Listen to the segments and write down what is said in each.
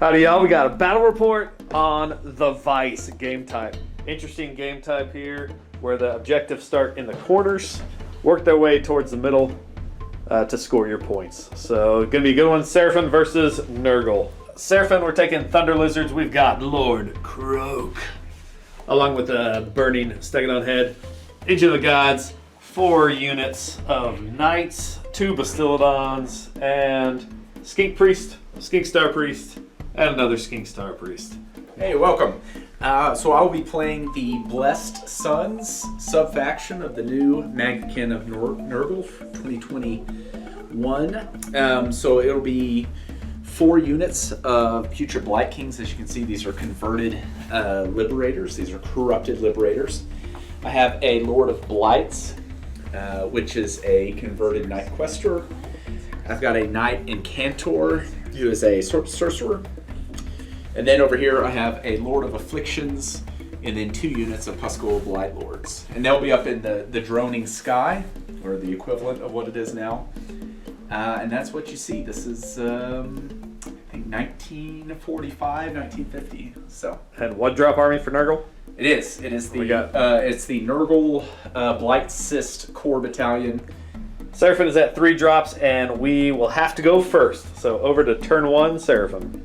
Howdy y'all, we got a battle report on the Vice game type. Interesting game type here where the objectives start in the corners, work their way towards the middle to score your points. So gonna be a good one. Seraphon versus Nurgle. Seraphon, we're taking Thunder Lizards. We've got Lord Croak, along with the Burning Stegodon Head. Each of the gods, 4 units of Knights, 2 Bastiladons, and Skink Priest, Skink Star Priest, and another Skink Star Priest. Hey, welcome. So I'll be playing the Blessed Sons sub-faction of the new Maggotkin of Nurgle for 2021. So it'll be 4 units of Putrid Blight Kings. As you can see, these are converted liberators. These are corrupted liberators. I have a Lord of Blights, which is a converted Knight Quester. I've got a Knight Incantor, who is a sorcerer. And then over here I have a Lord of Afflictions, and then 2 units of Puscoil Blight Lords. And they'll be up in the droning sky, or the equivalent of what it is now. And that's what you see. This is, I think, 1945, 1950. So. And what drop army for Nurgle? It is. It is the it's the Nurgle Blight Cyst Core Battalion. Seraphon is at 3 drops, and we will have to go first. So over to turn 1, Seraphon.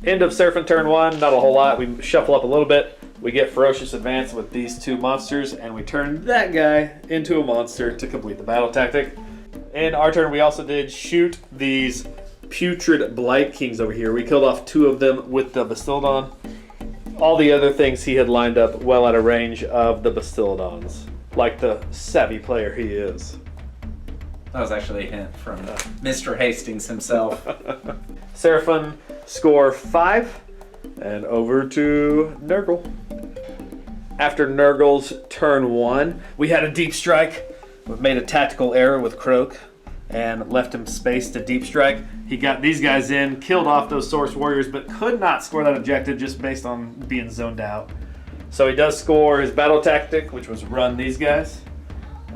End of Seraphon turn 1, not a whole lot. We shuffle up a little bit. We get Ferocious Advance with these 2 monsters, and we turn that guy into a monster to complete the battle tactic. In our turn, we also did shoot these Putrid Blight Kings over here. We killed off 2 of them with the Bastiladon. All the other things he had lined up well out of range of the Bastiladons, like the savvy player he is. That was actually a hint from Mr. Hastings himself. Seraphon score 5, and over to Nurgle. After Nurgle's turn 1, we had a deep strike. We made a tactical error with Croak and left him space to deep strike. He got these guys in, killed off those Source Warriors, but could not score that objective just based on being zoned out. So he does score his battle tactic, which was run these guys,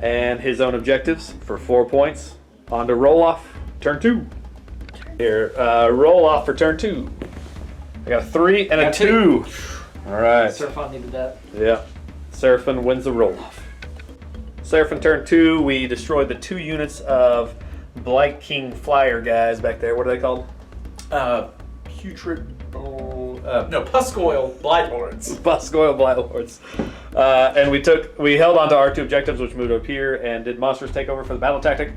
and his own objectives for 4 points. On to roll off, turn 2. Here, roll off for turn 2. I got a 3 and a 2. All right. Seraphon needed that. Yeah. Seraphon wins the roll off. Seraphon turn 2, we destroyed the 2 units of Blight King Flyer guys back there. What are they called? Puscoil Blight Lords. Puscoil Blight Lords. And we held on to our 2 objectives, which moved up here, and did monsters take over for the battle tactic.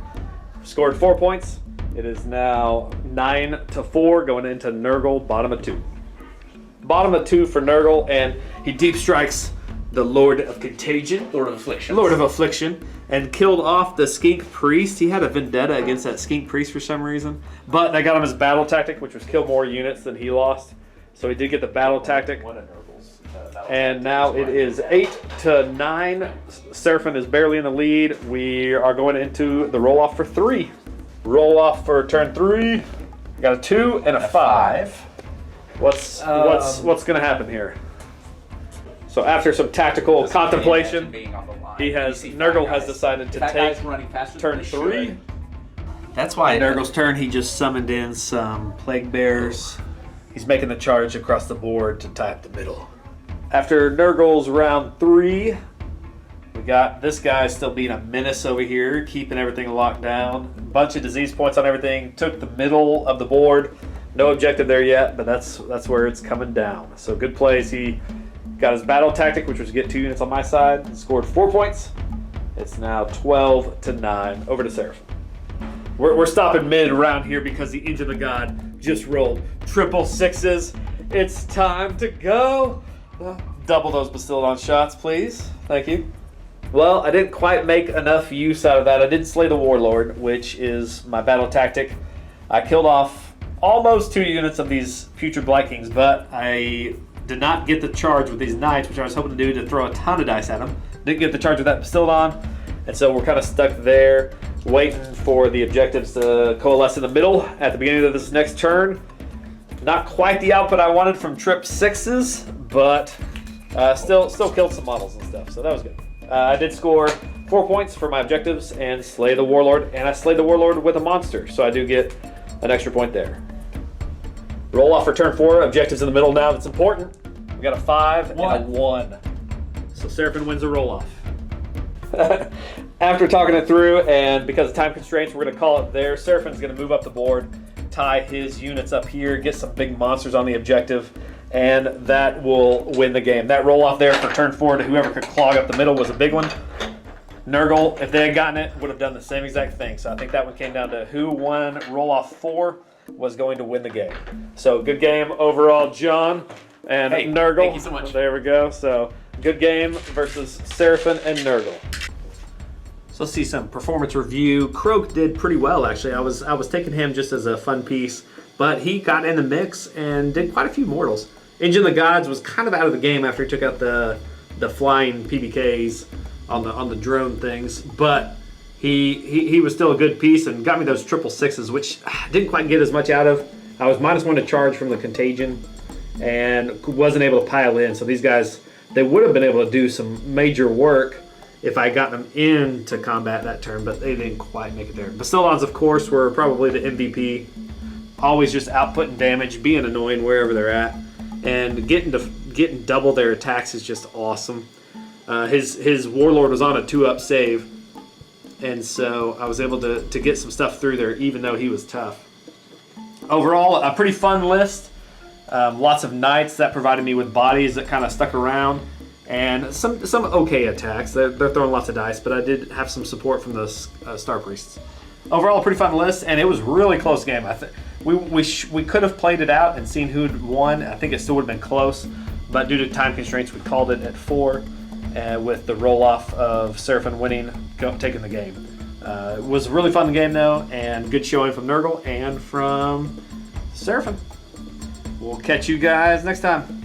Scored 4 points. It is now 9-4 going into Nurgle, bottom of 2. Bottom of 2 for Nurgle, and he deep strikes the Lord of Contagion. Lord of Affliction. Lord of Affliction, and killed off the Skink Priest. He had a vendetta against that Skink Priest for some reason, but I got him his battle tactic, which was kill more units than he lost. So he did get the battle tactic. And now it is 8-9. Seraphon is barely in the lead. We are going into the roll off for 3. Roll off for turn 3. Got a 2 and a 5. What's going to happen here? So after some tactical contemplation, Nurgle has decided to take turn 3. That's why Nurgle's turn, he just summoned in some Plague Bears. He's making the charge across the board to tie up the middle. After Nurgle's round 3, we got this guy still being a menace over here, keeping everything locked down. A bunch of disease points on everything. Took the middle of the board. No objective there yet, but that's where it's coming down. So good plays. He got his battle tactic, which was to get 2 units on my side, and scored 4 points. It's now 12-9. Over to Seraphon. We're stopping mid-round here because the Engine of God just rolled triple 6s. It's time to go. Double those Bastiladon shots, please. Thank you. Well, I didn't quite make enough use out of that. I did slay the Warlord, which is my battle tactic. I killed off almost 2 units of these Putrid Blight Kings, but I did not get the charge with these Knights, which I was hoping to do to throw a ton of dice at them. Didn't get the charge with that Bastiladon, and so we're kind of stuck there, waiting for the objectives to coalesce in the middle at the beginning of this next turn. Not quite the output I wanted from trip 6s, but still killed some models and stuff, so that was good. I did score 4 points for my objectives and slay the Warlord, and I slayed the Warlord with a monster, so I do get an extra point there. Roll off for turn 4. Objectives in the middle now. That's important. We got a 5 and a 1. So Seraphon wins a roll off. After talking it through, and because of time constraints, we're going to call it there. Seraphon's going to move up the board, tie his units up here, get some big monsters on the objective, and that will win the game. That roll off there for turn 4 to whoever could clog up the middle was a big one. Nurgle, if they had gotten it, would have done the same exact thing. So I think that one came down to who won roll off 4 was going to win the game. So good game overall, John and Nurgle. Thank you so much. There we go. So good game versus Seraphon and Nurgle. So let's see some performance review. Croak did pretty well, actually. I was taking him just as a fun piece, but he got in the mix and did quite a few mortals. Engine of the Gods was kind of out of the game after he took out the flying PBKs on the drone things, but he was still a good piece and got me those 666s, which I didn't quite get as much out of. I was -1 to charge from the Contagion and wasn't able to pile in. So these guys, they would have been able to do some major work if I got them into combat that turn, but they didn't quite make it there. Bastillons, of course, were probably the MVP. Always just outputting damage, being annoying wherever they're at, and getting double their attacks is just awesome. His Warlord was on a 2-up save, and so I was able to get some stuff through there, even though he was tough. Overall, a pretty fun list. Lots of knights that provided me with bodies that kind of stuck around, and some okay attacks. They're throwing lots of dice, but I did have some support from the Star Priests. Overall, a pretty fun list, and it was a really close game. I think we could have played it out and seen who'd won. I think it still would have been close, but due to time constraints, we called it at 4, with the roll-off of Seraphon winning, taking the game. It was a really fun game, though, and good showing from Nurgle and from Seraphon. We'll catch you guys next time.